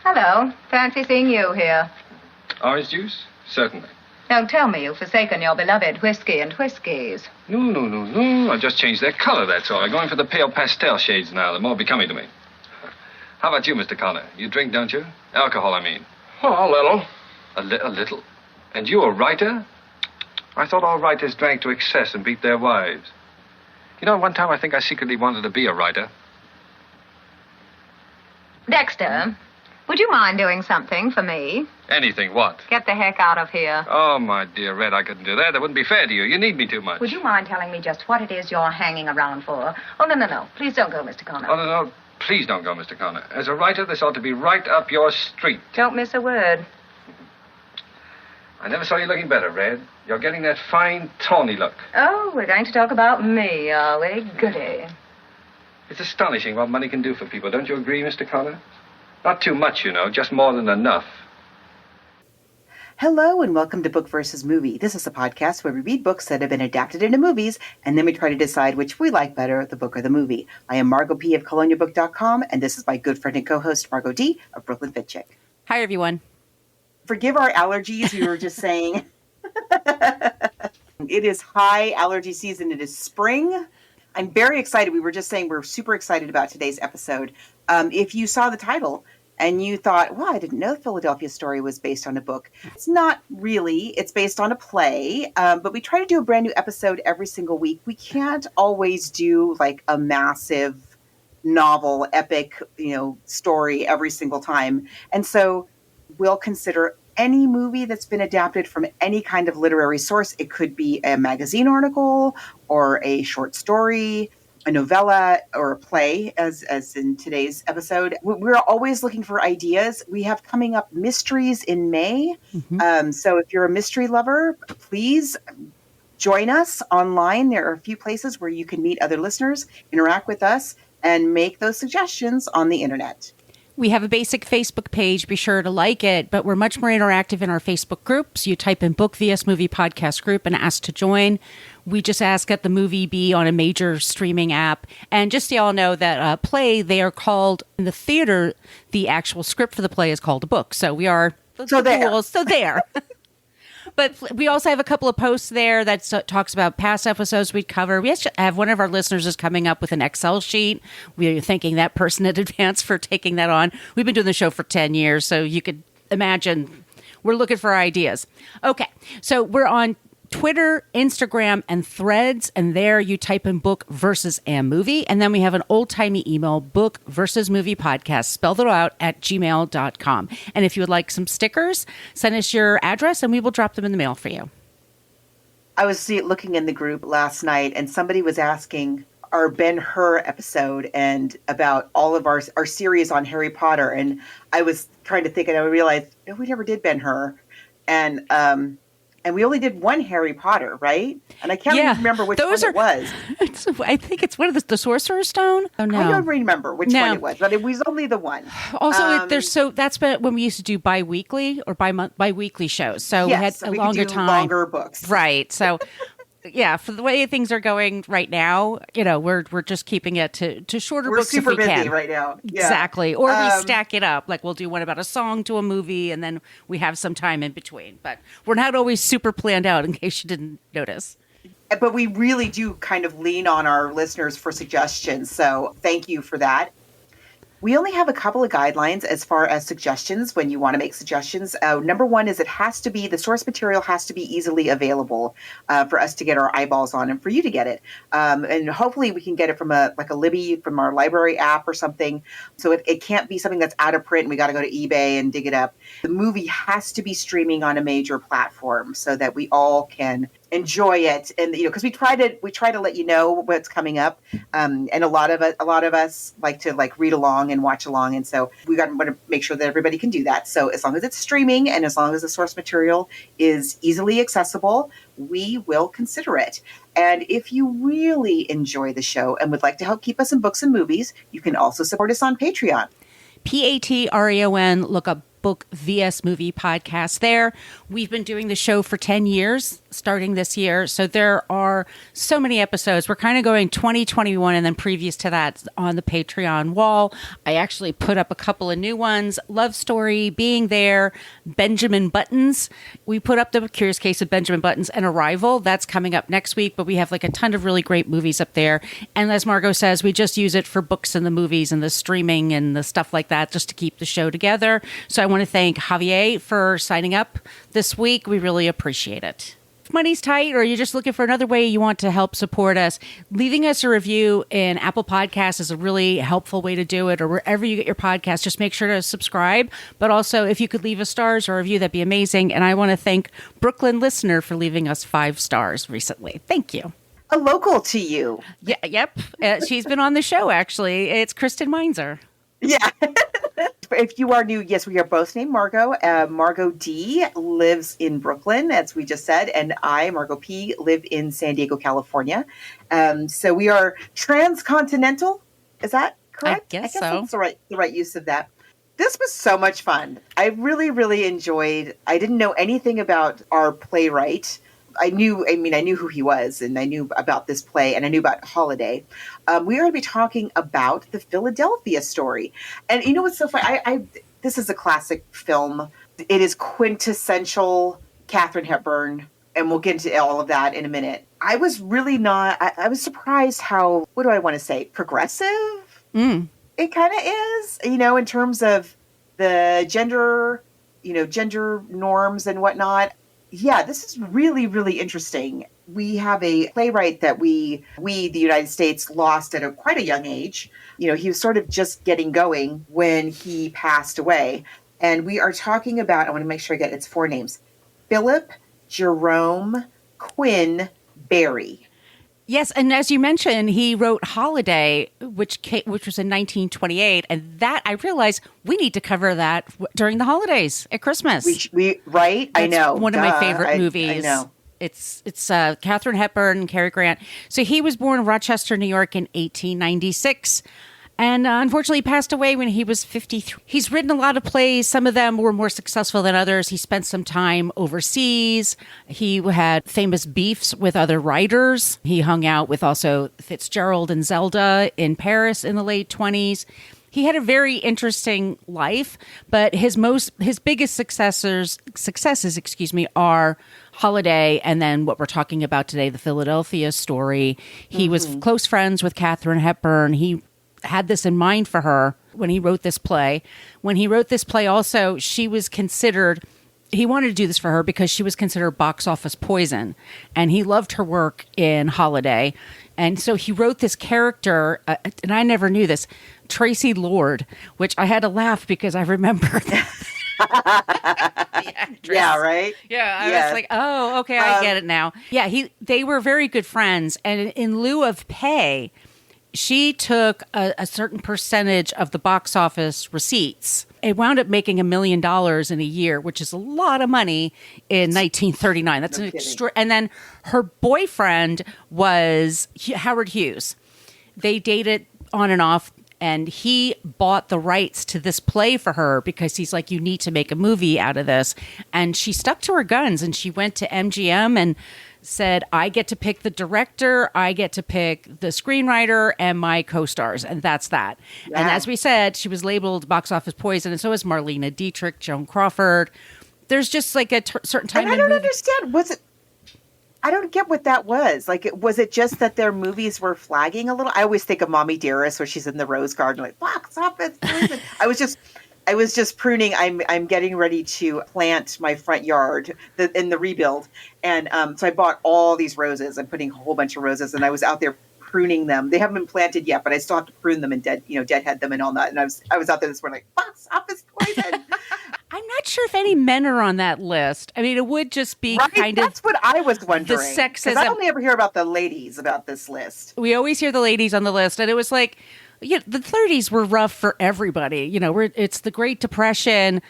Hello. Fancy seeing you here. Orange juice? Certainly. Don't tell me you've forsaken your beloved whiskey and whiskies. No. I just changed their color, that's all. I'm going for the pale pastel shades now. They're more becoming to me. How about you, Mr. Connor? You drink, don't you? Alcohol, I mean. Oh, a little. A little? And you a writer? I thought all writers drank to excess and beat their wives. You know, one time I think I secretly wanted to be a writer. Dexter, would you mind doing something for me? Anything, what? Get the heck out of here. Oh, my dear Red, I couldn't do that. That wouldn't be fair to you. You need me too much. Would you mind telling me just what it is you're hanging around for? Oh, no. Please don't go, Mr. Connor. Oh, no. Please don't go, Mr. Connor. As a writer, this ought to be right up your street. Don't miss a word. I never saw you looking better, Red. You're getting that fine, tawny look. Oh, we're going to talk about me, are we? Goody. It's astonishing what money can do for people. Don't you agree, Mr. Connor? Not too much, you know, just more than enough. Hello and welcome to Book versus Movie. This is a podcast where we read books that have been adapted into movies, and then we try to decide which we like better, the book or the movie. I am Margot P. of colonialbook.com, and this is my good friend and co-host, Margot D. of Brooklyn Fit Chick. Hi, everyone. Forgive our allergies, we were just saying. It is high allergy season. It is spring. I'm very excited. We were just saying we're super excited about today's episode. If you saw the title and you thought, well, I didn't know the Philadelphia Story was based on a book. It's not really. It's based on a play. But we try to do a brand new episode every single week. We can't always do like a massive novel, epic, story every single time. And so we'll consider any movie that's been adapted from any kind of literary source. It could be a magazine article or a short story, a novella, or a play, as in today's episode. We're always looking for ideas. We have coming up mysteries in May. Mm-hmm. So if you're a mystery lover, please join us online. There are a few places where you can meet other listeners, interact with us, and make those suggestions on the internet. We have a basic Facebook page. Be sure to like it, but we're much more interactive in our Facebook groups. You type in Book vs. Movie Podcast Group and ask to join. We just ask that the movie be on a major streaming app. And just so y'all know that play, they are called, in the theater, the actual script for the play is called a book. So we are... So there. But we also have a couple of posts there that talks about past episodes we'd cover. We have one of our listeners is coming up with an Excel sheet. We are thanking that person in advance for taking that on. We've been doing the show for 10 years, so you could imagine we're looking for ideas. Okay, so we're on Twitter, Instagram, and Threads, and there you type in Book versus a Movie, and then we have an old-timey email, Book versus Movie Podcast, spelled it out, at gmail.com. And if you would like some stickers, send us your address, and we will drop them in the mail for you. I was looking in the group last night, and somebody was asking our Ben-Hur episode and about all of our series on Harry Potter, and I was trying to think, and I realized, no, we never did Ben-Hur, and we only did one Harry Potter, right? And I can't even remember which one it was. I think it's one of the Sorcerer's Stone. Oh, no. I don't remember which one it was, but it was only the one. Also, that's been when we used to do bi-weekly or bi-weekly shows. So yes, we had a longer time. Longer books. Right. So... Yeah, for the way things are going right now, we're just keeping it to shorter books if we can. We're super busy right now. Yeah. Exactly. Or we stack it up. Like we'll do one about a song to a movie, and then we have some time in between. But we're not always super planned out, in case you didn't notice. But we really do kind of lean on our listeners for suggestions. So thank you for that. We only have a couple of guidelines as far as suggestions when you want to make suggestions. Number one is the source material has to be easily available for us to get our eyeballs on and for you to get it. And hopefully we can get it from a Libby from our library app or something. So it can't be something that's out of print and we got to go to eBay and dig it up. The movie has to be streaming on a major platform so that we all can enjoy it, and because we try to let you know what's coming up, and a lot of us like to read along and watch along, and so we want to make sure that everybody can do that. So as long as it's streaming and as long as the source material is easily accessible, we will consider it. And if you really enjoy the show and would like to help keep us in books and movies, you can also support us on Patreon. Patreon. Look up Book vs. Movie podcast there. We've been doing the show for 10 years, starting this year. So there are so many episodes. We're kind of going 2021 and then previous to that on the Patreon wall. I actually put up a couple of new ones. Love Story, Being There, Benjamin Buttons. We put up the Curious Case of Benjamin Buttons and Arrival. That's coming up next week, but we have like a ton of really great movies up there. And as Margos says, we just use it for books and the movies and the streaming and the stuff like that just to keep the show together. So I want to thank Javier for signing up this week. We really appreciate it. If money's tight or you're just looking for another way you want to help support us, leaving us a review in Apple Podcasts is a really helpful way to do it, or wherever you get your podcast. Just make sure to subscribe. But also, if you could leave us stars or a review, that'd be amazing. And I want to thank Brooklyn Listener for leaving us 5 stars recently. Thank you. A local to you. Yeah, yep. She's been on the show, actually. It's Kristen Meinzer. Yeah. If you are new, yes, we are both named Margot. Margot D lives in Brooklyn, as we just said, and I, Margot P, live in San Diego, California. So we are transcontinental. Is that correct? I guess so. That's the right use of that. This was so much fun. I really, really enjoyed. I didn't know anything about our playwright. I knew who he was, and I knew about this play, and I knew about Holiday. We are going to be talking about the Philadelphia Story. And you know what's so funny? This is a classic film. It is quintessential Katherine Hepburn, and we'll get into all of that in a minute. I was really not, I was surprised how, what do I want to say, progressive it kind of is, in terms of the gender norms and whatnot. Yeah, this is really, really interesting. We have a playwright that we the United States, lost at quite a young age. He was sort of just getting going when he passed away. And we are talking about, I want to make sure I get its 4 names, Philip Jerome Quinn Barry. Yes, and as you mentioned, he wrote Holiday, which was in 1928, and that I realized we need to cover that during the holidays at Christmas. We right? That's I know. One of my favorite movies. I know. It's Katherine Hepburn and Cary Grant. So he was born in Rochester, New York in 1896. And unfortunately passed away when he was 53. He's written a lot of plays. Some of them were more successful than others. He spent some time overseas. He had famous beefs with other writers. He hung out with also Fitzgerald and Zelda in Paris in the late 20s. He had a very interesting life, but his biggest successes, are Holiday, and then what we're talking about today, the Philadelphia Story. He was close friends with Katherine Hepburn. He had this in mind for her when he wrote this play. When he wrote this play also, he wanted to do this for her because she was considered box office poison, and he loved her work in Holiday. And so he wrote this character, and I never knew this, Tracy Lord, which I had to laugh because I remember that. Yeah, right? Yeah, I was like, oh, okay, I get it now. Yeah, they were very good friends, and in lieu of pay, she took a certain percentage of the box office receipts. It wound up making $1 million in a year, which is a lot of money in 1939. That's an extra. And then her boyfriend was Howard Hughes. They dated on and off, and he bought the rights to this play for her because he's like, you need to make a movie out of this. And she stuck to her guns, and she went to MGM and said, I get to pick the director, I get to pick the screenwriter, and my co-stars, and that's that. Yeah. And as we said, she was labeled box office poison, and so is Marlene Dietrich, Joan Crawford. There's just like a certain time. And I don't understand. I don't get what that was. Like, was it just that their movies were flagging a little? I always think of Mommy Dearest, where she's in the rose garden, like box office poison. I was just pruning. I'm getting ready to plant my front yard in the rebuild. And so I bought all these roses. I'm putting a whole bunch of roses, and I was out there pruning them. They haven't been planted yet, but I still have to prune them and deadhead them and all that. And I was out there this morning like, box office poison. I'm not sure if any men are on that list. I mean, it would just be kind of. That's what I was wondering. The sexism. I only ever hear about the ladies about this list. We always hear the ladies on the list, and it was like, the 30s were rough for everybody. It's the Great Depression.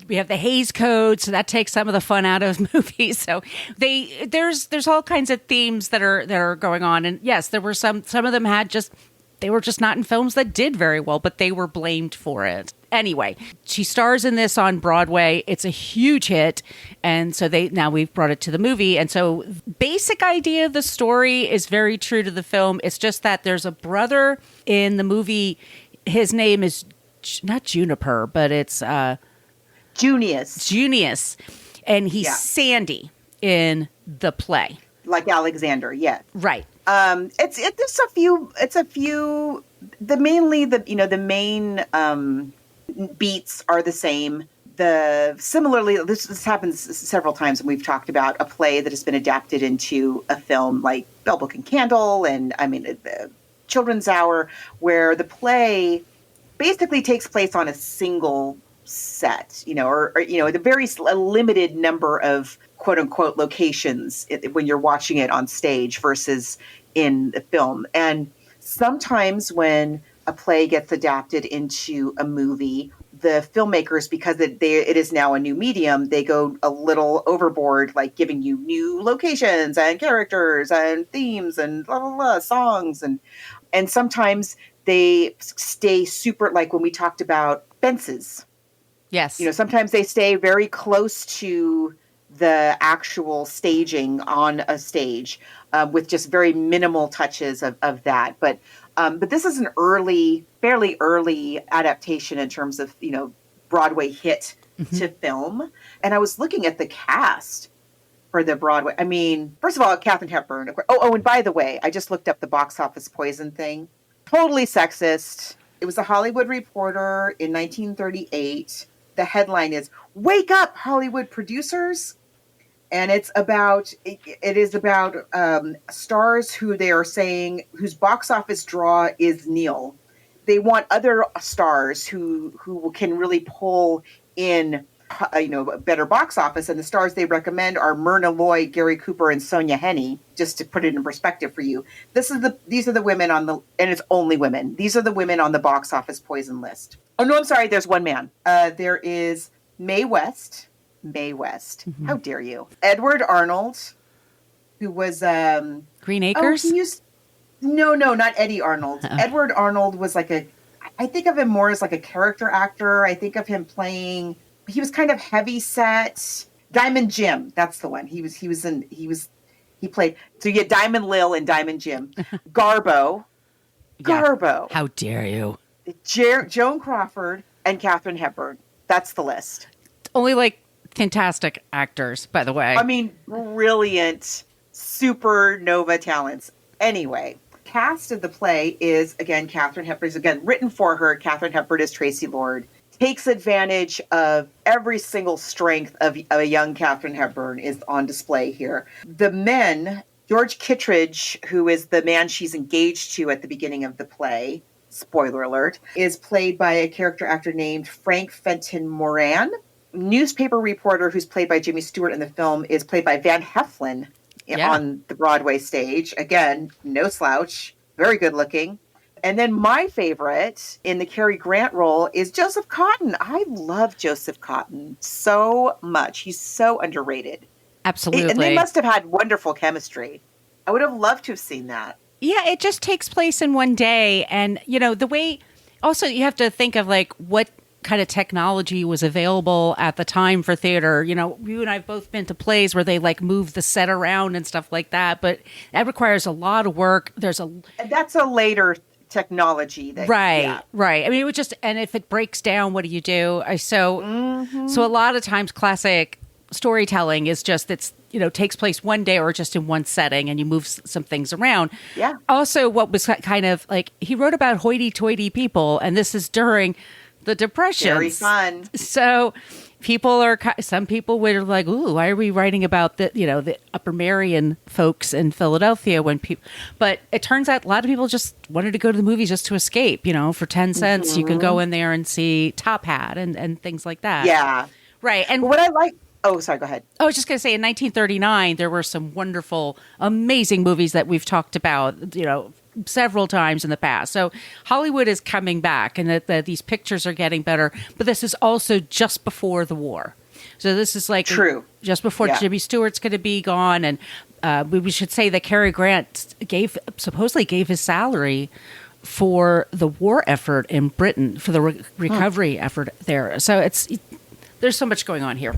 We have the Hays Code, so that takes some of the fun out of movies. So there's all kinds of themes that are going on, and yes, there were some of them had just they were just not in films that did very well, but they were blamed for it. Anyway, she stars in this on Broadway. It's a huge hit. And so now we've brought it to the movie. And so basic idea of the story is very true to the film. It's just that there's a brother in the movie. His name is not Juniper, but it's Junius. And he's Sandy in the play. Like Alexander, yeah. Right. It's a few the main beats are the same. Similarly, this happens several times, and we've talked about a play that has been adapted into a film, like Bell, Book and Candle, and Children's Hour, where the play basically takes place on a single set, or a very limited number of quote unquote locations when you're watching it on stage versus in the film. And sometimes when a play gets adapted into a movie, the filmmakers, because it is now a new medium, they go a little overboard, like giving you new locations and characters and themes and blah, blah, blah, songs. And sometimes they stay super, like when we talked about fences. Yes. Sometimes they stay very close to the actual staging on a stage with just very minimal touches of that. But this is an fairly early adaptation in terms of, Broadway hit to film. And I was looking at the cast for the Broadway. I mean, first of all, Katherine Hepburn. Oh, and by the way, I just looked up the box office poison thing. Totally sexist. It was a Hollywood Reporter in 1938. The headline is "Wake Up, Hollywood Producers." And it is about stars who they are saying whose box office draw is nil. They want other stars who can really pull in, better box office. And the stars they recommend are Myrna Loy, Gary Cooper, and Sonja Henie. Just to put it in perspective for you, these are the women and it's only women. These are the women on the box office poison list. Oh no, I'm sorry. There's one man. There is Mae West. Mm-hmm. How dare you? Edward Arnold, who was Green Acres? No, not Eddie Arnold. Uh-oh. Edward Arnold was I think of him more as like a character actor. I think of him playing, he was kind of heavy set. Diamond Jim, that's the one. He played, so you get Diamond Lil and Diamond Jim. Garbo. How dare you? Joan Crawford and Katherine Hepburn. That's the list. Only fantastic actors, by the way. I mean, brilliant supernova talents. Anyway, cast of the play is, again, Katherine Hepburn. Is again written for her. Katherine Hepburn is Tracy Lord. Takes advantage of every single strength of a young Katherine Hepburn is on display here. The men, George Kittredge, who is the man she's engaged to at the beginning of the play, spoiler alert, is played by a character actor named Frank Fenton Moran. Newspaper reporter, who's played by Jimmy Stewart in the film, is played by Van Heflin on the Broadway stage. Again, no slouch, very good looking. And then my favorite in the Cary Grant role is Joseph Cotton. I love Joseph Cotton so much. He's so underrated. Absolutely. And they must have had wonderful chemistry. I would have loved to have seen that. Yeah, it just takes place in one day. And, the way, also you have to think of what kind of technology was available at the time for theater. You and I have both been to plays where they move the set around and stuff like that, but that requires a lot of work. That's a later technology. Right. I mean, it would just, and if it breaks down, what do you do? So a lot of times classic storytelling is just, takes place one day or just in one setting and you move some things around. Yeah. Also, what was kind of he wrote about hoity-toity people, and this is during the Depression. Very fun. So some people were like, ooh, why are we writing about the Upper Merion folks in Philadelphia but it turns out a lot of people just wanted to go to the movies just to escape, for 10 cents, you could go in there and see Top Hat and things like that. Yeah. Right. And what I like, oh, sorry, go ahead. I was just going to say in 1939, there were some wonderful, amazing movies that we've talked about, several times in the past. So Hollywood is coming back and that these pictures are getting better, but this is also just before the war. So this is true. Just before Jimmy Stewart's going to be gone. And we should say that Cary Grant supposedly gave his salary for the war effort in Britain, for the recovery effort there. So there's so much going on here.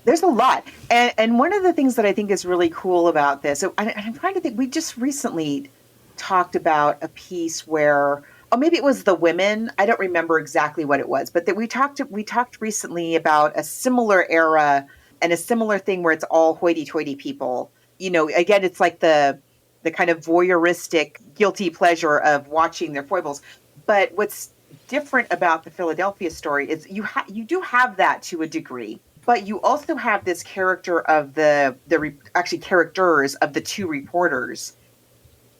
There's a lot. And one of the things that I think is really cool about this, I'm trying to think, we just recently talked about a piece where, oh, maybe it was the women. I don't remember exactly what it was, but that we talked recently about a similar era and a similar thing where it's all hoity-toity people. You know, again, it's like the kind of voyeuristic guilty pleasure of watching their foibles. But what's different about the Philadelphia story is you do have that to a degree, but you also have this character of characters of the two reporters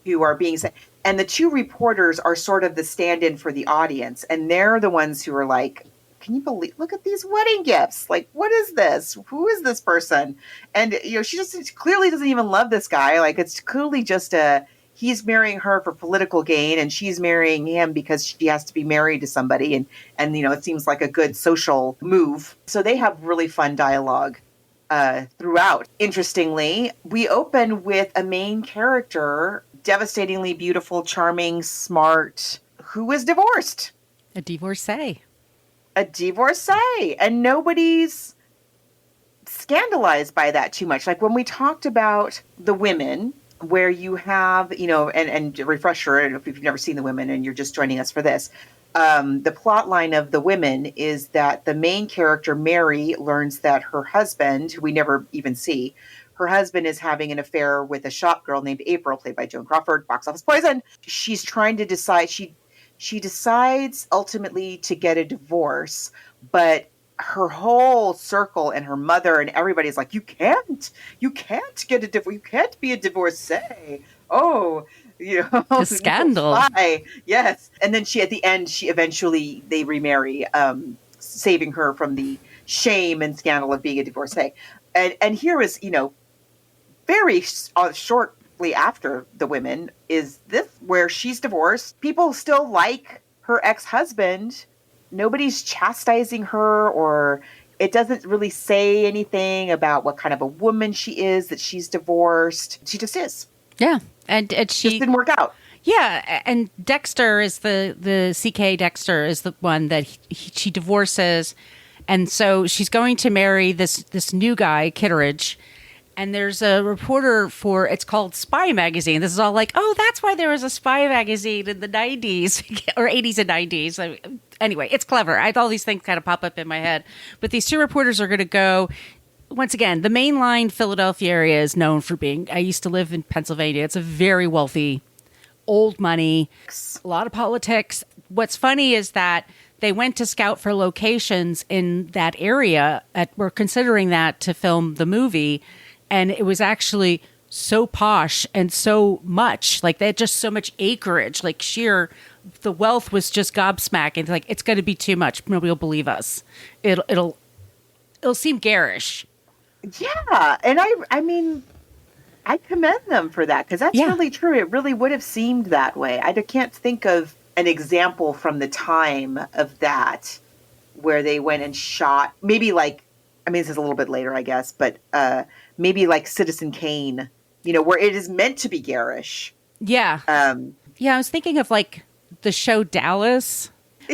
who are being sent. And the two reporters are sort of the stand-in for the audience. And they're the ones who are like, can you believe, look at these wedding gifts. Like, what is this? Who is this person? And, you know, she just clearly doesn't even love this guy. Like, it's clearly just he's marrying her for political gain and she's marrying him because she has to be married to somebody. And you know, it seems like a good social move. So they have really fun dialogue throughout. Interestingly, we open with a main character, devastatingly beautiful, charming, smart, who is divorced. A divorcee. And nobody's scandalized by that too much. Like when we talked about the women, where you have, you know, and refresher, if you've never seen the women and you're just joining us for this, the plot line of the women is that the main character, Mary, learns that her husband, who we never even see, her husband is having an affair with a shop girl named April, played by Joan Crawford, box office poison. She's trying to decide, she decides ultimately to get a divorce, but her whole circle and her mother and everybody's like, you can't get a divorce. You can't be a divorcee. Oh, you know, the scandal. Yes. And then at the end, they remarry, saving her from the shame and scandal of being a divorcee. And here is, you know, very shortly after the women is this where she's divorced. People still like her ex-husband. Nobody's chastising her, or it doesn't really say anything about what kind of a woman she is, that she's divorced. She just is. Yeah. And she just didn't work out. Yeah. And Dexter is the CK Dexter is the one that she divorces. And so she's going to marry this new guy, Kitteridge. And there's a reporter it's called Spy Magazine. This is all like, oh, that's why there was a Spy Magazine in the 90s or 80s and 90s. Anyway, it's clever. All these things kind of pop up in my head. But these two reporters are going to go. Once again, the mainline Philadelphia area is known for being, I used to live in Pennsylvania. It's a very wealthy, old money, a lot of politics. What's funny is that they went to scout for locations in that area. We're considering that to film the movie. And it was actually so posh and so much, like they had just so much acreage, like the wealth was just gobsmacking. Like, it's going to be too much. Nobody will believe us. It'll seem garish. Yeah. And I mean, I commend them for that because that's really true. It really would have seemed that way. I can't think of an example from the time of that where they went and shot, maybe like, I mean, this is a little bit later, I guess, but maybe like Citizen Kane, you know, where it is meant to be garish. Yeah. I was thinking of like the show Dallas,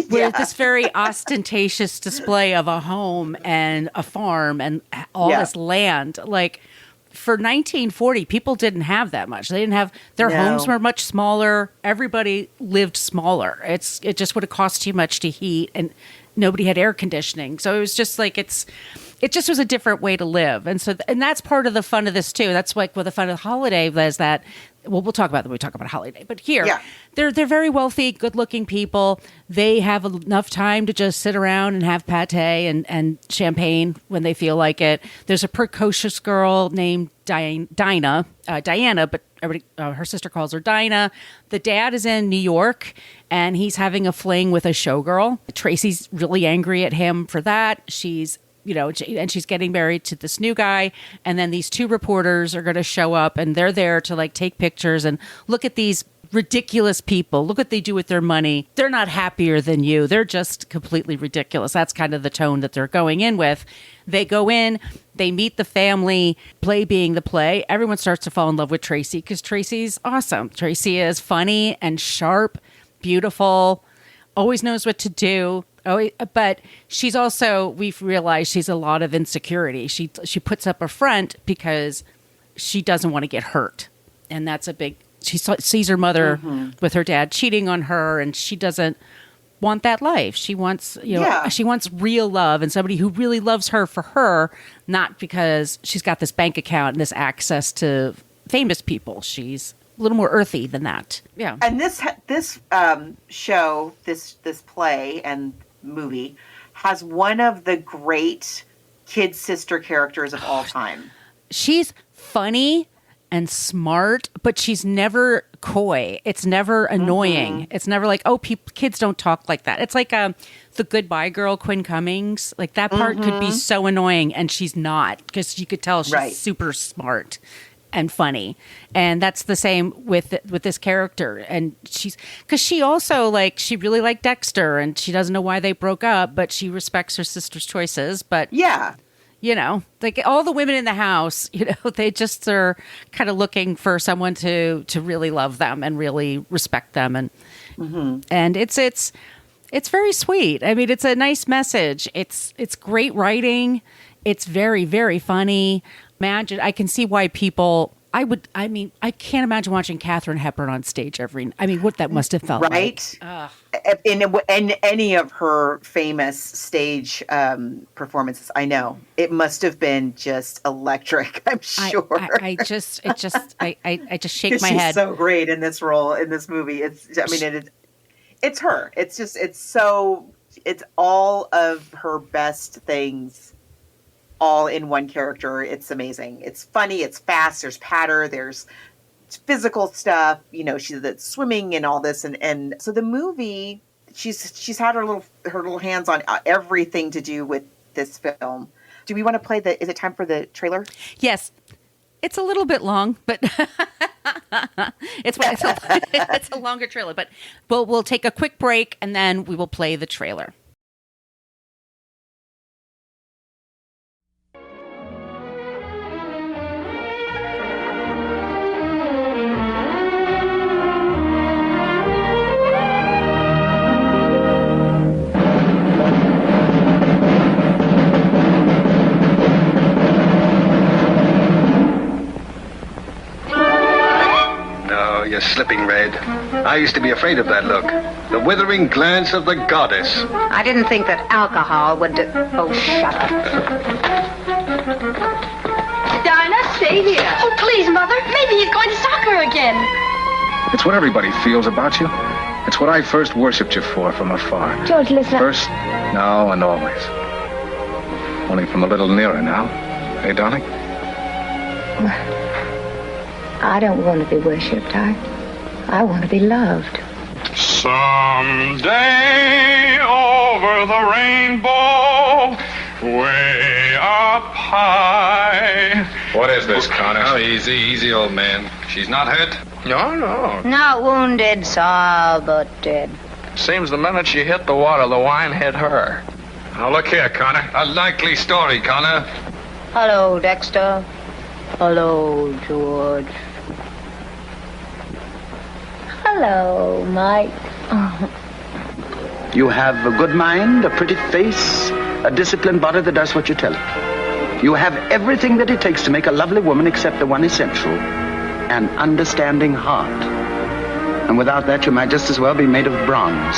with this very ostentatious display of a home and a farm and all this land. Like, for 1940, people didn't have that much. They didn't have, their homes were much smaller. Everybody lived smaller. It just would have cost too much to heat, and nobody had air conditioning. So it was just like, it just was a different way to live. And so, and that's part of the fun of this too. That's like what the fun of the holiday is, that, well, we'll talk about that when we talk about holiday. But here, they're very wealthy, good-looking people. They have enough time to just sit around and have pate and champagne when they feel like it. There's a precocious girl named Diana, but everybody, her sister calls her Dinah. The dad is in New York, and he's having a fling with a showgirl. Tracy's really angry at him for that. She's getting married to this new guy. And then these two reporters are going to show up, and they're there to like take pictures and look at these ridiculous people. Look what they do with their money. They're not happier than you. They're just completely ridiculous. That's kind of the tone that they're going in with. They go in, they meet the family, play being the play. Everyone starts to fall in love with Tracy because Tracy's awesome. Tracy is funny and sharp beautiful, always knows what to do. Oh, but she's also, we've realized she's a lot of insecurity. She puts up a front because she doesn't want to get hurt. And that's a big, she sees her mother with her dad cheating on her, and she doesn't want that life. She wants, she wants real love and somebody who really loves her for her, not because she's got this bank account and this access to famous people. She's a little more earthy than that. Yeah. And this show, this play and movie has one of the great kid sister characters of all time. She's funny and smart, but she's never coy. It's never annoying. It's never like, oh, kids don't talk like that. It's like the Goodbye Girl, Quinn Cummings. Like that part could be so annoying, and she's not, because you could tell she's super smart and funny. And that's the same with this character. And because she also, like, she really liked Dexter, and she doesn't know why they broke up, but she respects her sister's choices. But yeah, like all the women in the house, they just are kind of looking for someone to really love them and really respect them. And and it's very sweet. I mean, it's a nice message. It's great writing. It's very, very funny. I can see why people, I can't imagine watching Katherine Hepburn on stage what that must have felt like. In any of her famous stage performances, I know it must have been just electric. I'm sure. I just shake my head. She's so great in this role, in this movie. It's her. It's all of her best things, all in one character. It's amazing. It's funny. It's fast. There's patter. There's physical stuff. She's the swimming and all this, and so the movie. She's had her little hands on everything to do with this film. Do we want to play is it time for the trailer? Yes. It's a little bit long, but it's a longer trailer. But we'll take a quick break, and then we will play the trailer. You're slipping, Red. I used to be afraid of that look. The withering glance of the goddess. I didn't think that alcohol would do... Oh, shut up. Dinah, stay here. Oh, please, Mother. Maybe he's going to soccer again. It's what everybody feels about you. It's what I first worshipped you for from afar. George, listen. First, now, and always. Only from a little nearer now. Hey, darling? I don't want to be worshipped. I want to be loved. Someday over the rainbow, way up high. What is this, Connor? Oh, easy, old man. She's not hurt? No. Not wounded, Saul, but dead. Seems the minute she hit the water, the wine hit her. Now, look here, Connor. A likely story, Connor. Hello, Dexter. Hello, George. Hello, Mike. You have a good mind, a pretty face, a disciplined body that does what you tell it. You have everything that it takes to make a lovely woman except the one essential, an understanding heart. And without that, you might just as well be made of bronze.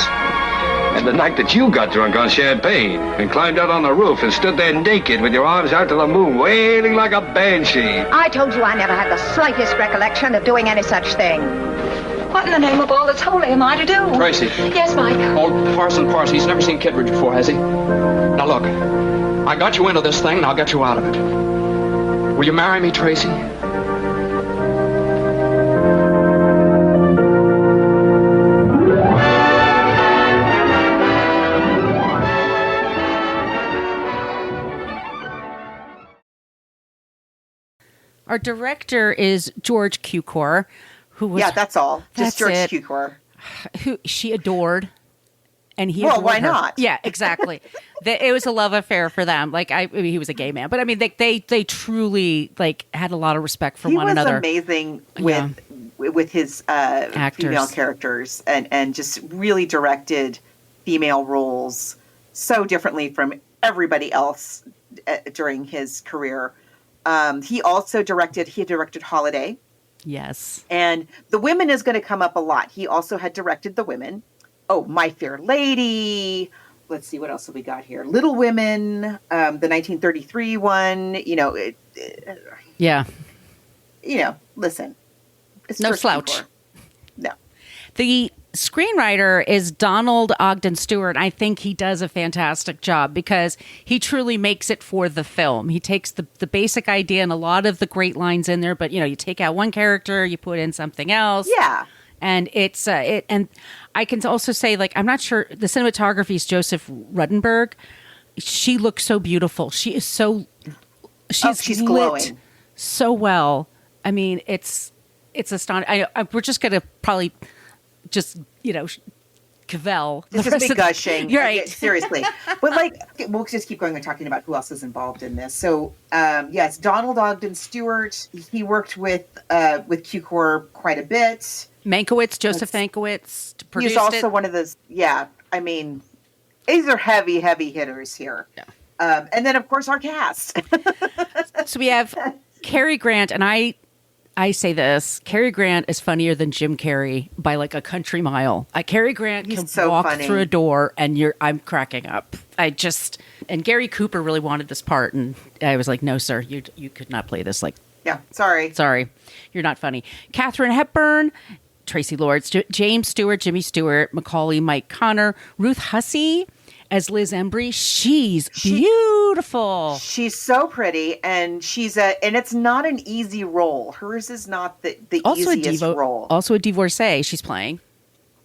And the night that you got drunk on champagne and climbed out on the roof and stood there naked with your arms out to the moon, wailing like a banshee. I told you I never had the slightest recollection of doing any such thing. What in the name of all that's holy am I to do? Tracy. Yes, Mike? Old Parson Parsi, he's never seen Kittredge before, has he? Now look, I got you into this thing, and I'll get you out of it. Will you marry me, Tracy? Our director is George Cukor, who was... Yeah, that's all. Just George Cukor. Who she adored. And he well, why not? Yeah, exactly. It was a love affair for them. Like, he was a gay man. But, I mean, they truly, like, had a lot of respect for one another. He was amazing with with his female characters and just really directed female roles so differently from everybody else during his career. He directed Holiday. Yes. And The Women is going to come up a lot. He also had directed The Women. Oh, My Fair Lady. Let's see, what else have we got here? Little Women, the 1933 one. Yeah. Listen. It's no George slouch. Cukor. No. The screenwriter is Donald Ogden Stewart. I think he does a fantastic job because he truly makes it for the film. He takes the basic idea and a lot of the great lines in there, but you take out one character, you put in something else. Yeah. And it's and I can also say, I'm not sure, the cinematography is Joseph Ruddenberg. She looks so beautiful. She's she's lit glowing so well. I mean, it's astonishing. We're just going to probably just, cavell. Just be gushing. You're right. Seriously. But we'll just keep going and talking about who else is involved in this. So, yes, Donald Ogden Stewart, he worked with Cukor quite a bit. Joseph Mankiewicz produced He's also it. one of those, I mean, these are heavy hitters here. Yeah. And then, of course, our cast. So we have Cary Grant, and I say this, Cary Grant is funnier than Jim Carrey by a country mile. Cary Grant can walk through a door and I'm cracking up. And Gary Cooper really wanted this part, and I was like, no, sir, you could not play this. Yeah, sorry. You're not funny. Katherine Hepburn, Tracy Lords, James Stewart, Jimmy Stewart, Macaulay, Mike Connor, Ruth Hussey as Liz Embry. She's beautiful. She's so pretty, and and it's not an easy role. Hers is not the easiest role. Also a divorcee she's playing.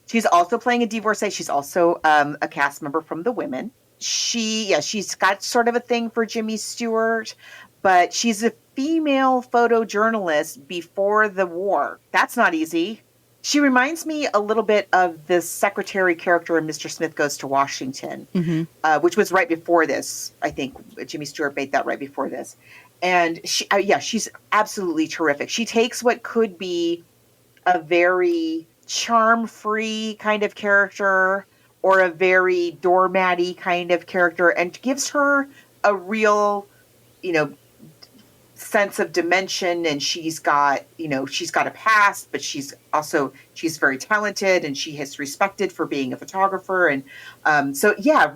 She's also playing a divorcee. She's also a cast member from The Women. She's got sort of a thing for Jimmy Stewart, but she's a female photojournalist before the war. That's not easy. She reminds me a little bit of the secretary character in Mr. Smith Goes to Washington, which was right before this. I think Jimmy Stewart made that right before this. And she's absolutely terrific. She takes what could be a very charm-free kind of character or a very doormatty kind of character and gives her a real, sense of dimension. And she's got a past, but she's very talented, and she is respected for being a photographer. And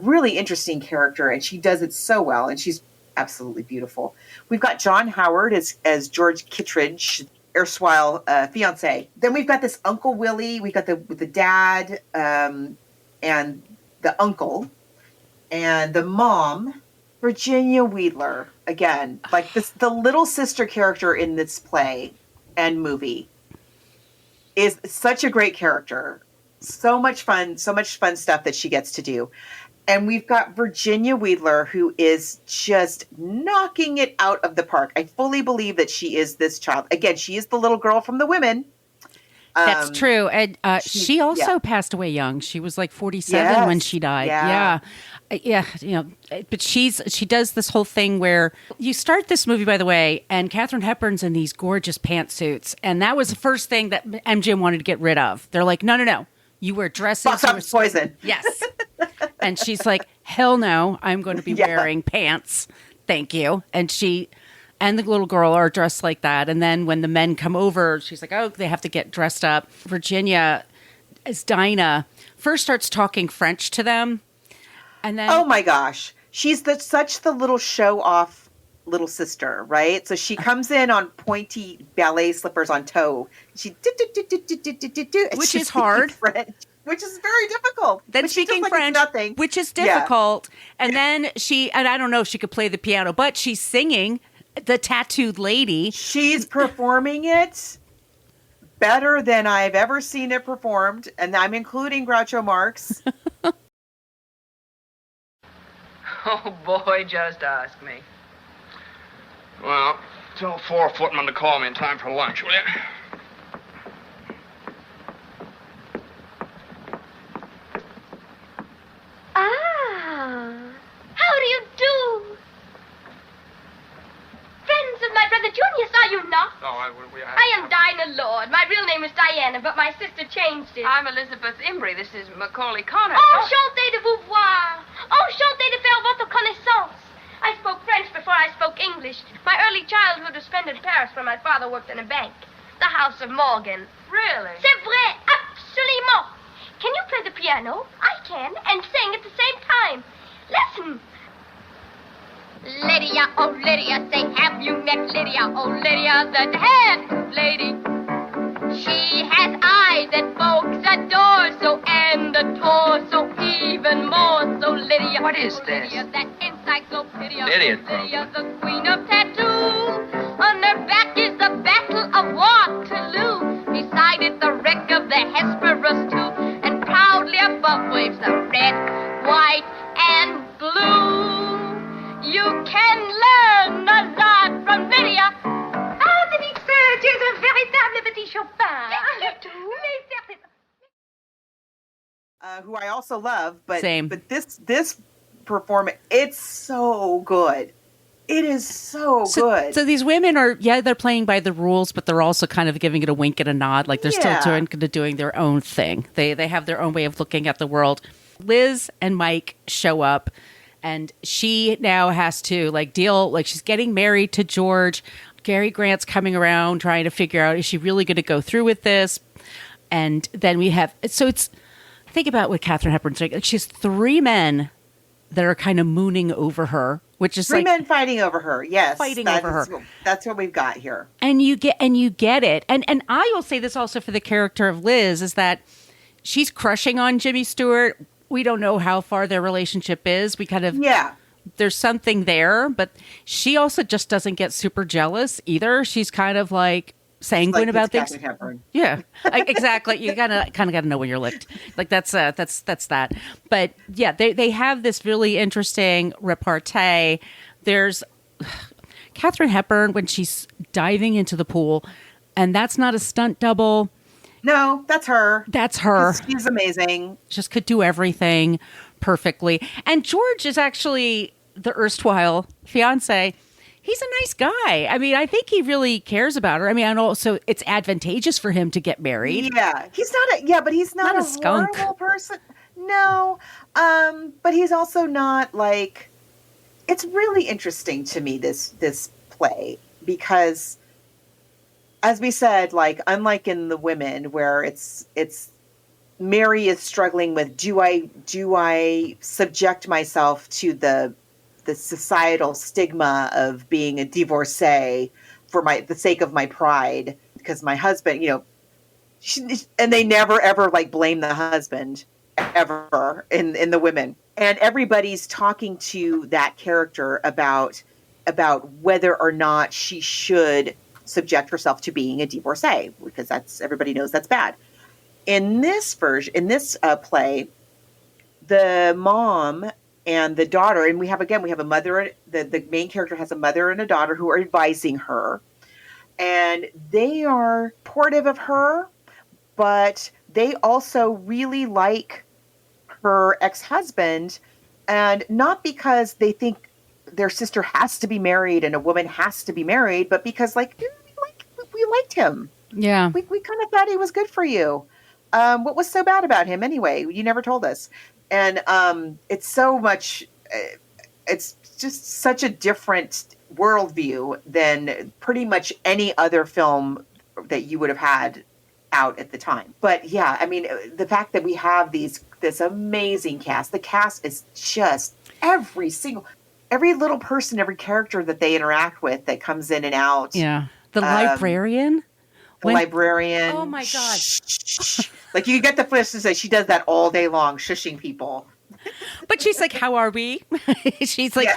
really interesting character, and she does it so well, and she's absolutely beautiful. We've got John Howard as George Kittredge, erstwhile fiance. Then we've got this Uncle Willie. We've got the dad and the uncle and the mom, Virginia Wheeler. Again, the little sister character in this play and movie is such a great character. So much fun stuff that she gets to do. And we've got Virginia Wheeler, who is just knocking it out of the park. I fully believe that she is this child. Again, she is the little girl from The Women. That's true. And she also passed away young. She was 47 when she died. Yeah. But she does this whole thing where you start this movie, by the way, and Katherine Hepburn's in these gorgeous pantsuits. And that was the first thing that MGM wanted to get rid of. They're like, no. You wear dresses. Box office poison. Yes. And she's like, hell no, I'm going to be wearing pants. Thank you. And she and the little girl are dressed like that. And then when the men come over, she's like, oh, they have to get dressed up. Virginia, as Dinah, first starts talking French to them. And then, oh my gosh, she's such the little show-off little sister, right? So she comes in on pointy ballet slippers on toe. Which is hard. French, which is very difficult. Then speaking French, which is difficult. Yeah. And then and I don't know if she could play the piano, but she's singing The Tattooed Lady. She's performing it better than I've ever seen it performed, and I'm including Groucho Marx. Oh, boy, just ask me. Well, tell 4 footmen to call me in time for lunch, will you? Ah, how do you do? Friends of my brother Junior saw you not. No, I am Dinah Lord. My real name is Diana, but my sister changed it. I'm Elizabeth Imbrie. This is Macaulay Connor. Enchanté de vous voir. Enchanté de faire votre connaissance. I spoke French before I spoke English. My early childhood was spent in Paris where my father worked in a bank. The house of Morgan. Really? C'est vrai, absolument. Can you play the piano? I can, and sing at the same time. Listen. Lydia, oh Lydia, say have you met Lydia? Oh Lydia, the dance lady. She has eyes that folks adore so, and a torso even more so. Lydia, What is this? Lydia, that encyclopedia. Idiot Lydia, the queen of tattoo. On her back is the Battle of Waterloo. Beside it, the wreck of the Hesperus too. And proudly above waves the red, white, and blue. You can learn a lot from Lydia. Ah, Denise, tu es un véritable petit Chopin. Who I also love, but Same. But this performance, it's so good. It is so good. So these women are, they're playing by the rules, but they're also kind of giving it a wink and a nod. Like they're still doing their own thing. They have their own way of looking at the world. Liz and Mike show up, and she now has to she's getting married to George. Cary Grant's coming around trying to figure out, is she really going to go through with this? And then think about what Katherine Hepburn's doing. Like, she has three men that are kind of mooning over her, which is three men fighting over her. Yes, over her. That's what we've got here. And you get it. And I will say this also for the character of Liz, is that she's crushing on Jimmy Stewart. We don't know how far their relationship is. We kind of there's something there, but she also just doesn't get super jealous either. She's kind of like sanguine about things. Katherine Hepburn. Yeah, exactly. You kind of got to know when you're licked. Like that's that. But yeah, they have this really interesting repartee. There's Katherine Hepburn when she's diving into the pool, and that's not a stunt double. No, that's her. That's her. She's amazing. Just could do everything perfectly. And George is actually the erstwhile fiance. He's a nice guy. I mean, I think he really cares about her. I mean, and also it's advantageous for him to get married. Yeah, but he's not a skunk. horrible person. No, but he's also not like. It's really interesting to me this play because, as we said, like unlike in The Women, where it's Mary is struggling with do I subject myself to the societal stigma of being a divorcee for the sake of my pride, because my husband, and they never ever like blame the husband ever in The Women, and everybody's talking to that character about whether or not she should subject herself to being a divorcee, because everybody knows that's bad. In this play, the mom and the daughter, and we have a mother, the main character has a mother and a daughter who are advising her, and they are supportive of her, but they also really like her ex-husband, and not because they think their sister has to be married and a woman has to be married, but because we liked him. Yeah. We kind of thought he was good for you. What was so bad about him anyway? You never told us. And it's so much, it's just such a different worldview than pretty much any other film that you would have had out at the time. But yeah, I mean, the fact that we have this amazing cast, the cast is just every little person, every character that they interact with that comes in and out. Yeah. The librarian. Librarian. Oh my God. Like you get the flash to say she does that all day long, shushing people. But she's like, how are we? She's like,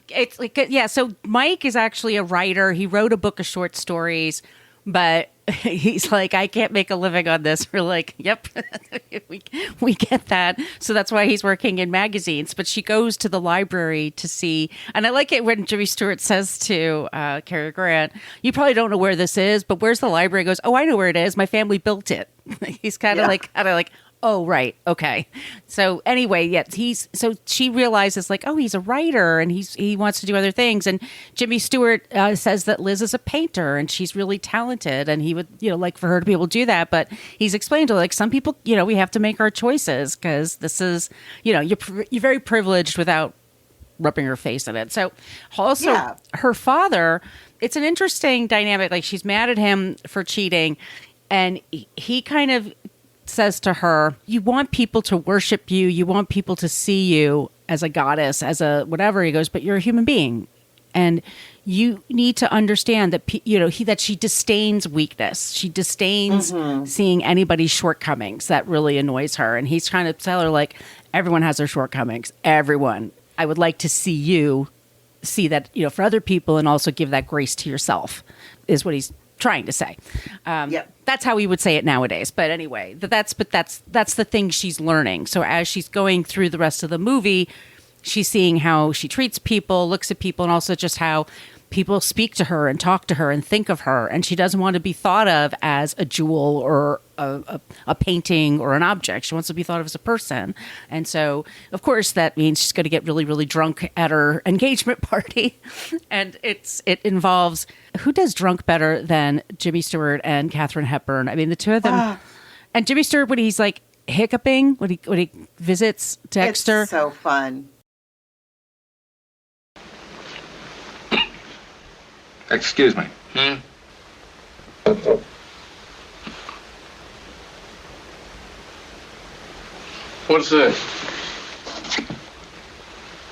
it's like, yeah. So Mike is actually a writer. He wrote a book of short stories, but he's like, I can't make a living on this. We're like, yep, we get that. So that's why he's working in magazines. But she goes to the library to see, and I like it when Jimmy Stewart says to Cary Grant, you probably don't know where this is, but where's the library? He goes, oh, I know where it is. My family built it. He's kind of like, Oh, right. Okay. So anyway, so she realizes like, oh, he's a writer and he wants to do other things. And Jimmy Stewart says that Liz is a painter and she's really talented and he would, like for her to be able to do that. But he's explained to her, like some people, we have to make our choices because this is, you're very privileged without rubbing her face in it. So also her father, it's an interesting dynamic. Like she's mad at him for cheating and he kind of says to her, you want people to worship you. You want people to see you as a goddess, as a whatever. He goes, but you're a human being. And you need to understand that, that she disdains weakness. She disdains seeing anybody's shortcomings. That really annoys her. And he's trying to tell her like, everyone has their shortcomings. Everyone. I would like to see you see that, for other people and also give that grace to yourself is what he's trying to say. That's how we would say it nowadays. But anyway, that's the thing she's learning. So as she's going through the rest of the movie, she's seeing how she treats people, looks at people, and also just how people speak to her and talk to her and think of her. And she doesn't want to be thought of as a jewel or a painting or an object. She wants to be thought of as a person. And so, of course, that means she's going to get really, really drunk at her engagement party. And it involves, who does drunk better than Jimmy Stewart and Katherine Hepburn? I mean, the two of them. And Jimmy Stewart, when he's like hiccuping, when he visits Dexter. It's so fun. Excuse me. What's this?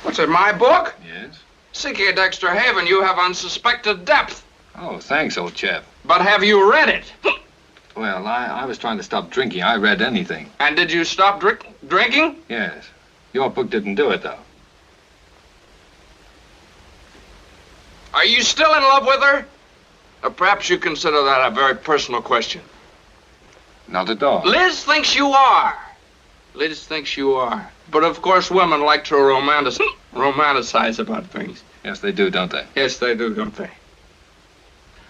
What's it, my book? Yes. Seek ye Dexter Haven, you have unsuspected depth. Oh, thanks, old chap. But have you read it? Well, I was trying to stop drinking. I read anything. And did you stop drinking? Yes. Your book didn't do it, though. Are you still in love with her? Or perhaps you consider that a very personal question. Not at all. Liz thinks you are. Liz thinks you are. But of course women like to romanticize about things. Yes, they do, don't they? Yes, they do, don't they?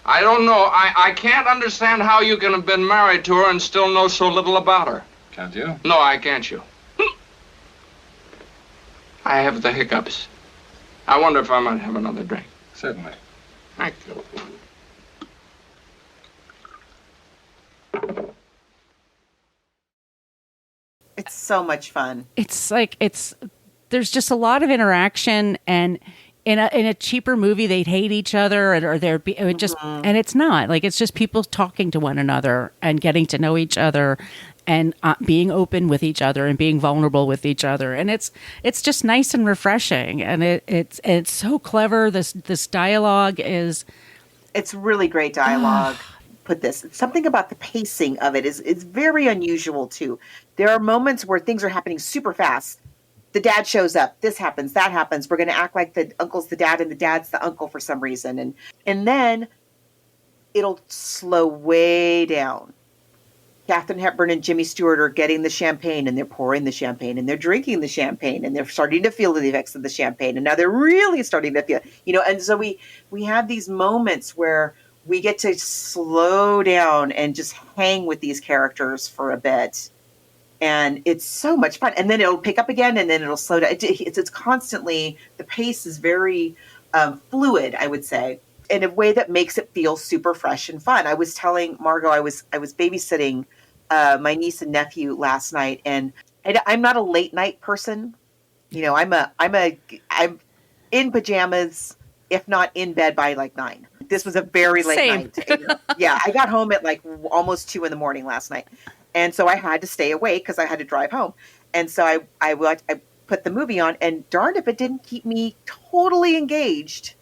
I don't know. I can't understand how you can have been married to her and still know so little about her. Can't you? No, I can't you. I have the hiccups. I wonder if I might have another drink. Certainly. Thank you. It's so much fun. It's like there's just a lot of interaction, and in a cheaper movie they'd hate each other or there'd be and it's not like, it's just people talking to one another and getting to know each other and being open with each other and being vulnerable with each other, and it's just nice and refreshing, and it's so clever. This dialogue is, it's really great dialogue. Put this, something about the pacing of it is very unusual too. There are moments where things are happening super fast. The dad shows up, this happens, that happens. We're going to act like the uncle's the dad and the dad's the uncle for some reason, and then it'll slow way down. Katherine Hepburn and Jimmy Stewart are getting the champagne, and they're pouring the champagne, and they're drinking the champagne, and they're starting to feel the effects of the champagne, and now they're really starting to feel, and so we have these moments where we get to slow down and just hang with these characters for a bit. And it's so much fun. And then it'll pick up again, and then it'll slow down. It's constantly, the pace is very fluid, I would say, in a way that makes it feel super fresh and fun. I was telling Margot, I was babysitting my niece and nephew last night, and I'm not a late night person. I'm in pajamas, if not in bed by like 9. This was a very late night. Yeah, I got home at like almost 2 a.m. last night. And so I had to stay awake because I had to drive home. And so I put the movie on, and darned if it didn't keep me totally engaged,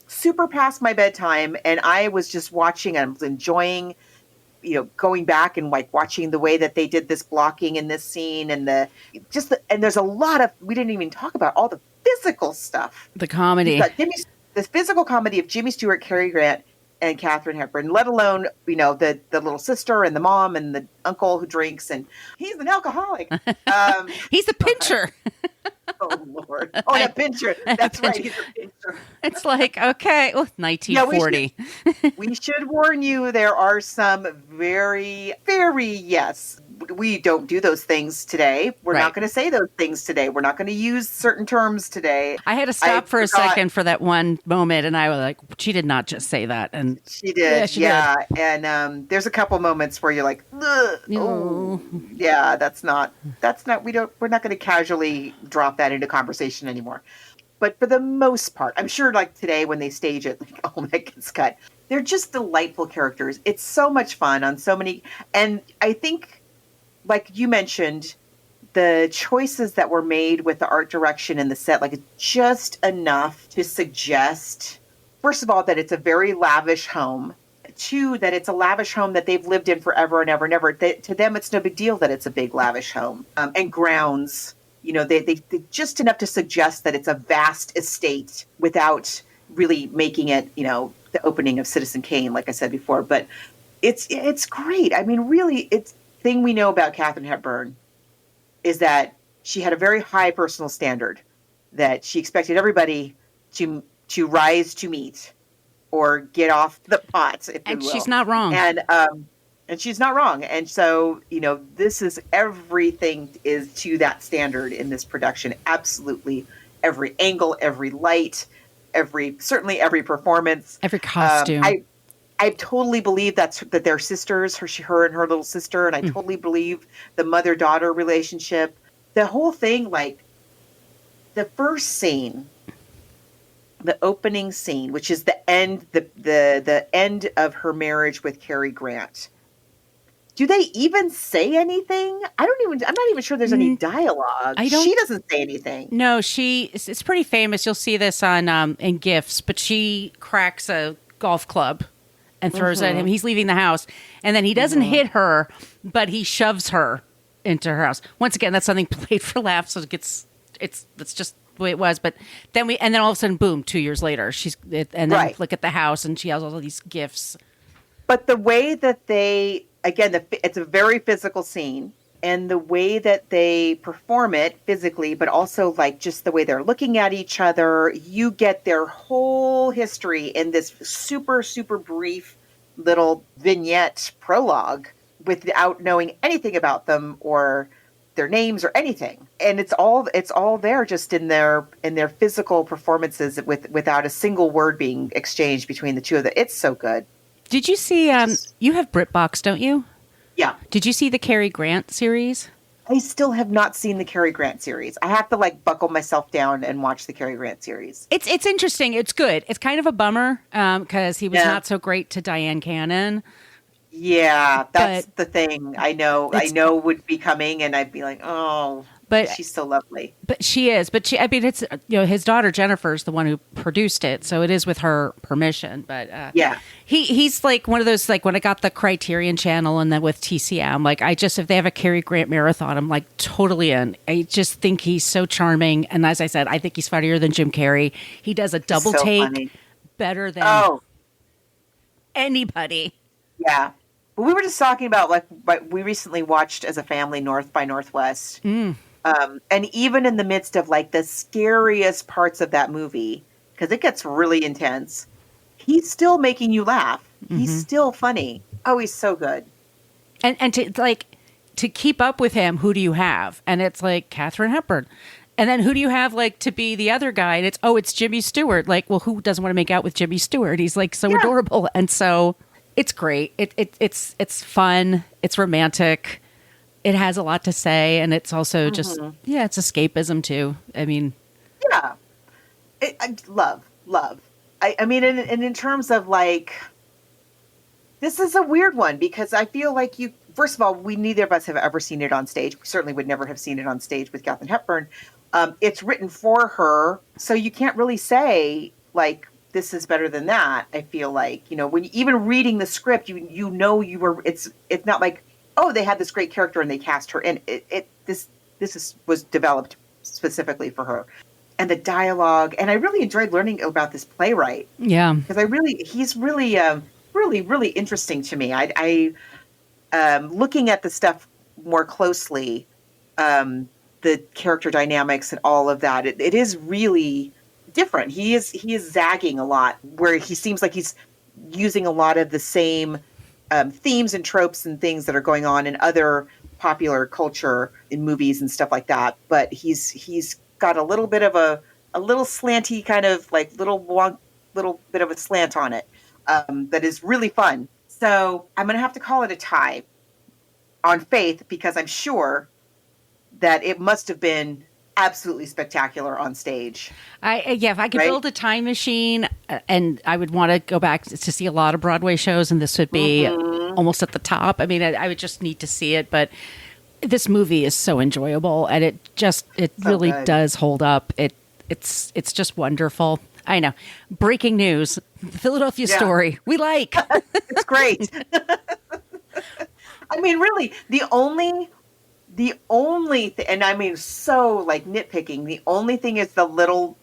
super past my bedtime. And I was just watching, and I was enjoying, going back and like watching the way that they did this blocking in this scene, and and there's a lot of, we didn't even talk about all the physical stuff. The comedy. The physical comedy of Jimmy Stewart, Cary Grant, and Katherine Hepburn, let alone, the little sister and the mom and the uncle who drinks, and he's an alcoholic. He's a pincher. Oh, Lord. Oh, yeah, pincher. That's right. He's a pincher. It's like, okay, 1940. We should warn you, there are some very, very, we don't do those things today. We're not going to say those things today. We're not going to use certain terms today. I had to stop for a second for that one moment, and I was like, she did not just say that. And she did. Yeah, she did. And there's a couple moments where you're like, oh, yeah, we're not going to casually drop that into conversation anymore. But for the most part, I'm sure like today when they stage it, like, oh, that gets cut. They're just delightful characters. It's so much fun on so many. And I think, like you mentioned, the choices that were made with the art direction and the set, like just enough to suggest, first of all, that it's a very lavish home. Two, that it's a lavish home that they've lived in forever and ever and ever. To them, it's no big deal that it's a big lavish home. And grounds, they just enough to suggest that it's a vast estate without really making it, the opening of Citizen Kane, like I said before. But it's great. I mean, really, it's thing we know about Katherine Hepburn is that she had a very high personal standard, that she expected everybody to rise to meet or get off the pot, if and you will. She's not wrong. And she's not wrong. And so, this is everything is to that standard in this production. Absolutely every angle, every light, certainly every performance, every costume. I totally believe that they're sisters, her and her little sister, and I totally believe the mother-daughter relationship. The whole thing, like the first scene, the opening scene, which is the end, the end of her marriage with Cary Grant. Do they even say anything? I'm not even sure there's any dialogue. She doesn't say anything. No, it's pretty famous. You'll see this on in GIFs, but she cracks a golf club and throws it at him. He's leaving the house, and then he doesn't hit her, but he shoves her into her house. Once again, that's something played for laughs, so that's just the way it was. But then all of a sudden, boom! 2 years later, look at the house, and she has all of these gifts. But the way that they, again, it's a very physical scene, and the way that they perform it physically, but also like just the way they're looking at each other, you get their whole history in this super, super brief little vignette prologue without knowing anything about them or their names or anything. And it's all there just in their physical performances without a single word being exchanged between the two of them. It's so good. Did you see, you have BritBox, don't you? Yeah. Did you see the Cary Grant series? I still have not seen the Cary Grant series. I have to buckle myself down and watch the Cary Grant series. It's interesting. It's good. It's kind of a bummer because he was not so great to Diane Cannon. Yeah, that's the thing. I know would be coming, and I'd be like, oh, but she's so lovely. But she is. But it's his daughter Jennifer's the one who produced it, so it is with her permission. But yeah, he's like one of those, like when I got the Criterion Channel and then with TCM, like if they have a Cary Grant marathon, I'm like totally in. I just think he's so charming, and as I said, I think he's funnier than Jim Carrey. He does a double take funny. Better than anybody. Yeah. Well, we were just talking about we recently watched as a family North by Northwest. And even in the midst of the scariest parts of that movie, because it gets really intense, he's still making you laugh. He's still funny. Oh, he's so good. And to keep up with him, who do you have? And it's like Katherine Hepburn. And then who do you have to be the other guy? And it's Jimmy Stewart. Well, who doesn't want to make out with Jimmy Stewart? He's so adorable. And so it's great. It's fun. It's romantic. It has a lot to say, and it's also just it's escapism too. I mean, yeah, I love. I mean, and in terms of this is a weird one because I feel like first of all, we neither of us have ever seen it on stage. We certainly would never have seen it on stage with Katherine Hepburn. It's written for her, so you can't really say this is better than that. I feel when even reading the script, it's not like, oh, they had this great character and they cast her in. This was developed specifically for her. And the dialogue, and I really enjoyed learning about this playwright. Yeah. Because he's really, really interesting to me. I looking at the stuff more closely, the character dynamics and all of that, it is really different. He is zagging a lot, where he seems like he's using a lot of the same themes and tropes and things that are going on in other popular culture in movies and stuff like that. But he's got a little bit of a little slanty kind of like little bit of a slant on it that is really fun. So I'm going to have to call it a tie on Faith because I'm sure that it must have been absolutely spectacular on stage. If I could build a time machine, and I would want to go back to see a lot of Broadway shows, and this would be almost at the top. I mean, I would just need to see it, but this movie is so enjoyable, and it really does hold up. It's just wonderful. I know. Breaking news: Philadelphia Story. We like. It's great. I mean, really, the only thing, and I mean, so like nitpicking, the only thing is the little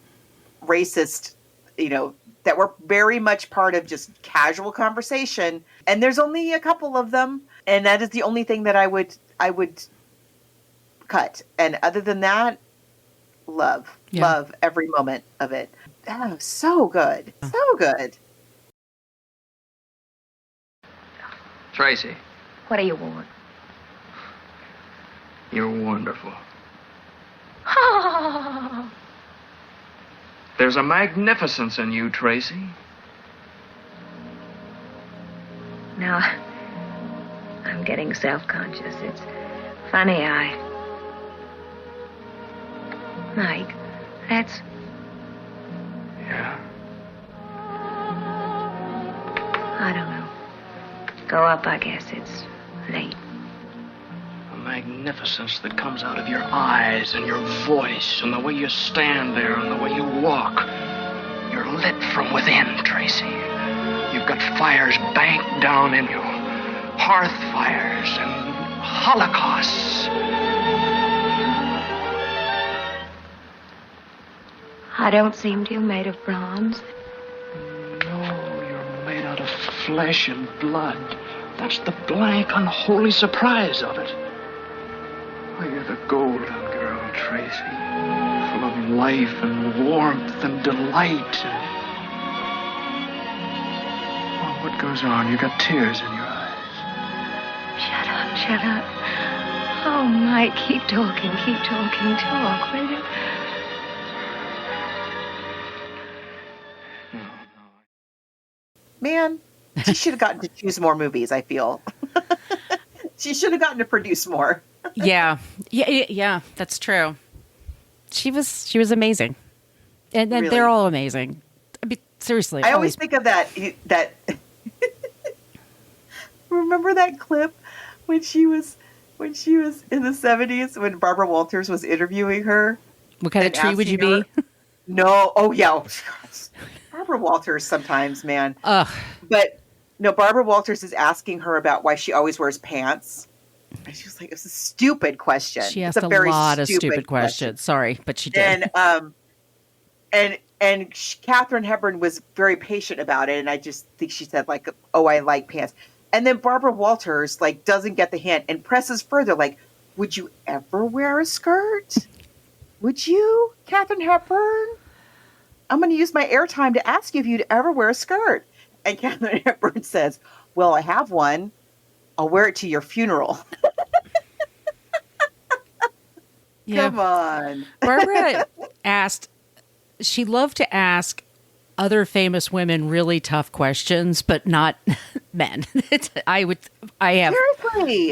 racist, that were very much part of just casual conversation. And there's only a couple of them. And that is the only thing that I would cut. And other than that, love every moment of it. Oh, so good. So good. Tracy, What do you want? you're wonderful. Oh, There's a magnificence in you, Tracy. now I'm getting self-conscious. It's funny, Mike, that's... Yeah? I don't know. Go up, I guess. It's late. A magnificence that comes out of your eyes and your voice and the way you stand there and the way you walk. You're lit from within, Tracy. You've got fires banked down in you. Hearth fires and holocausts. I don't seem to be made of bronze. No, you're made out of flesh and blood. That's the blank, unholy surprise of it. Why, you're the golden girl, Tracy. Full of life and warmth and delight. Oh, what goes on? You got tears in your eyes. Shut up. Oh, Mike, keep talking. Talk, will you? Man, she should have gotten to choose more movies, I feel. She should have gotten to produce more. Yeah, that's true. She was amazing. And Really? they're all amazing. I mean, seriously. I always think of that remember that clip when she was in the 70s when Barbara Walters was interviewing her? What kind of tree would you be? No. Oh, yeah. Oh, God. Barbara Walters sometimes, man. Ugh. But no, Barbara Walters is asking her about why she always wears pants. And she was like, it's a stupid question. She asked it's a lot of stupid questions. Sorry, but she did. And Katherine Hepburn was very patient about it. And I just think she said like, oh, I like pants. And then Barbara Walters like doesn't get the hint and presses further like, would you ever wear a skirt? Would you, Katherine Hepburn? I'm going to use my airtime to ask you if you'd ever wear a skirt. And Katherine Hepburn says, well, I have one. I'll wear it to your funeral. Yeah. Come on. Barbara she loved to ask other famous women really tough questions, but not men. Seriously.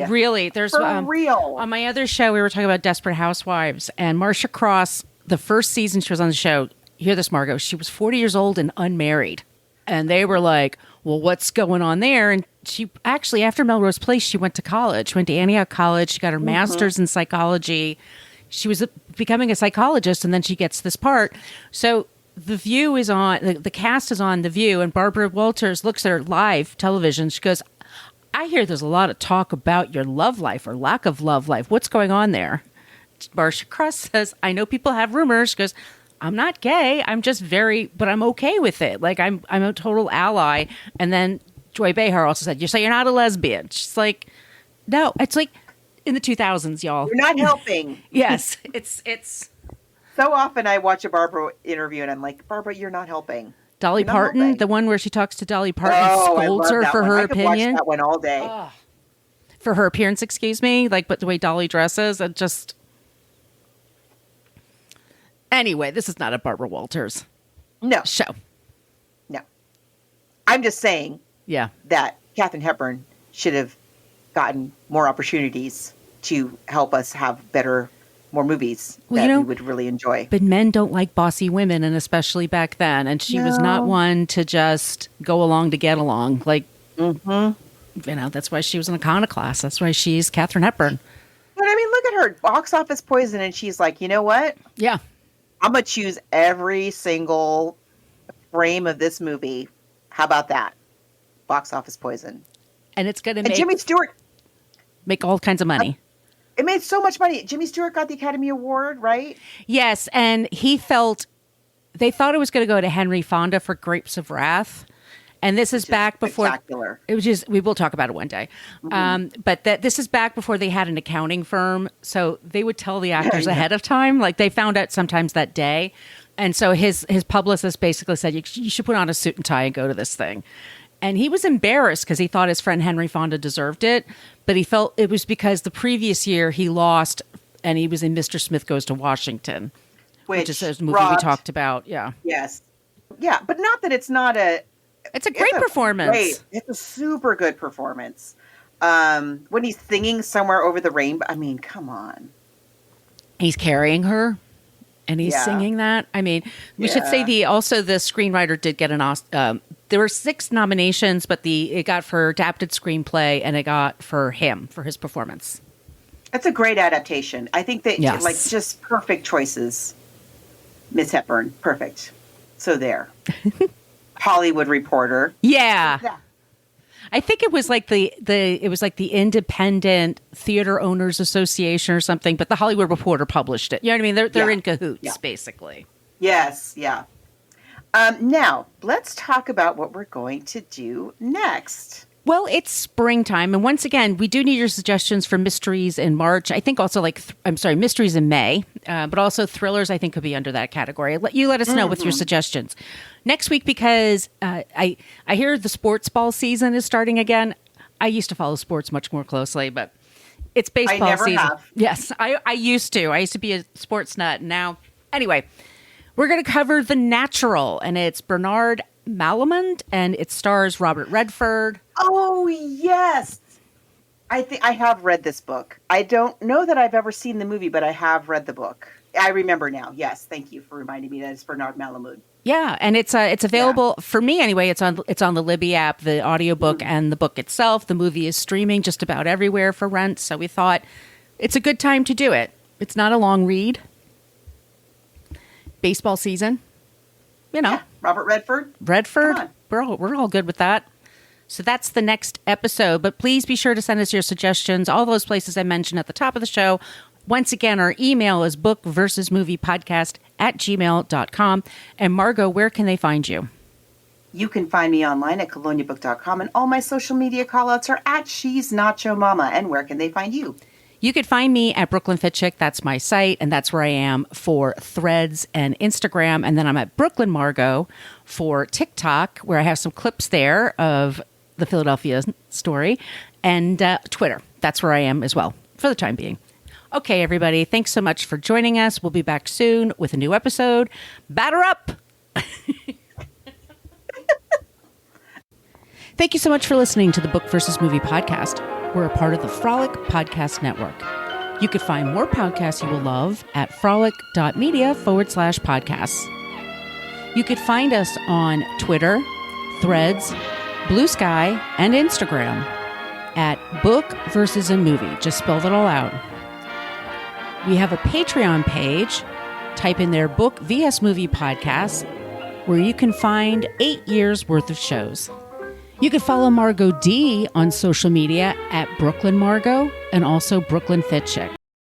Really. There's For real. On my other show, we were talking about Desperate Housewives, and Marcia Cross, the first season she was on the show, you hear this, Margos, she was 40 years old and unmarried. And they were like, well, what's going on there? And she actually, after Melrose Place, she went to college, went to Antioch College. She got her master's in psychology. She was becoming a psychologist, and then she gets this part. So The View is on, the cast is on The View, and Barbara Walters looks at her live television. She goes, I hear there's a lot of talk about your love life or lack of love life. What's going on there? Marcia Cross says, I know people have rumors. She goes, I'm not gay. I'm just but I'm okay with it. Like, I'm a total ally. And then Joy Behar also said, you say you're not a lesbian. She's like, no, it's like in the 2000s, y'all. You're not helping. Yes. It's so often I watch a Barbara interview and I'm like, Barbara, you're not helping. Dolly Parton, the one where she talks to Dolly Parton and scolds her for her opinion. I could watch that one all day. for her appearance, excuse me, like, but the way Dolly dresses, and just... Anyway, this is not a Barbara Walters show. No. I'm just saying that Katherine Hepburn should have gotten more opportunities to help us have more movies that we would really enjoy. But men don't like bossy women, and especially back then. And she was not one to just go along to get along. Like, that's why she was an iconoclast. That's why she's Katherine Hepburn. But I mean, look at her, box office poison, and she's like, you know what? Yeah. I'm going to choose every single frame of this movie. How about that? Box office poison. And it's going to make Jimmy Stewart make all kinds of money. It made so much money. Jimmy Stewart got the Academy Award, right? Yes, and they thought it was going to go to Henry Fonda for Grapes of Wrath. And this is back before it was just, we will talk about it one day. But this is back before they had an accounting firm. So they would tell the actors ahead of time, like they found out sometimes that day. And so his publicist basically said, you should put on a suit and tie and go to this thing. And he was embarrassed because he thought his friend Henry Fonda deserved it. But he felt it was because the previous year he lost and he was in Mr. Smith Goes to Washington, which is a movie we talked about. Yeah. Yes. Yeah. But not that it's not it's a great performance. It's a super good performance. When he's singing Somewhere Over the Rainbow, I mean, come on. He's carrying her and he's singing that. I mean, we should say the screenwriter did get an Oscar. There were 6 nominations, but it got for adapted screenplay and it got for him for his performance. That's a great adaptation. I think that just perfect choices. Miss Hepburn, perfect. So there. Hollywood Reporter. Yeah. I think it was like the Independent Theater Owners Association or something, but the Hollywood Reporter published it. You know what I mean? They're in cahoots, basically. Yes, yeah. Now, let's talk about what we're going to do next. Well, it's springtime, and once again, we do need your suggestions for mysteries in March. I think also mysteries in May, but also thrillers I think could be under that category. Let us know with your suggestions. Next week, because I hear the sports ball season is starting again. I used to follow sports much more closely, but it's baseball season. Have. Yes, I used to. I used to be a sports nut. Now, anyway, we're going to cover The Natural, and it's Bernard Malamud, and it stars Robert Redford. Oh, yes. I think I have read this book. I don't know that I've ever seen the movie, but I have read the book. I remember now. Yes, thank you for reminding me that it's Bernard Malamud. Yeah, and it's available for me anyway. It's on the Libby app, the audiobook and the book itself. The movie is streaming just about everywhere for rent, so we thought it's a good time to do it. It's not a long read. Baseball season, Robert Redford. We're all good with that. So that's the next episode. But please be sure to send us your suggestions. All those places I mentioned at the top of the show. Once again, our email is bookversusmoviepodcast@gmail.com. And Margot, where can they find you? You can find me online at coloniabook.com, and all my social media callouts are at She's Nacho Mama. And where can they find you? You could find me at Brooklyn Fit Chick. That's my site, and that's where I am for Threads and Instagram. And then I'm at Brooklyn Margot for TikTok, where I have some clips there of the Philadelphia story, and Twitter. That's where I am as well for the time being. Okay, everybody, thanks so much for joining us. We'll be back soon with a new episode. Batter up! Thank you so much for listening to the Book versus Movie podcast. We're a part of the Frolic Podcast Network. You could find more podcasts you will love at frolic.media/podcasts. You could find us on Twitter, Threads, Blue Sky, and Instagram at Book versus a Movie. Just spell it all out. We have a Patreon page. Type in there Book vs. Movie Podcast, where you can find 8 years worth of shows. You can follow Margot D on social media at Brooklyn Margot and also Brooklyn Fit Chick.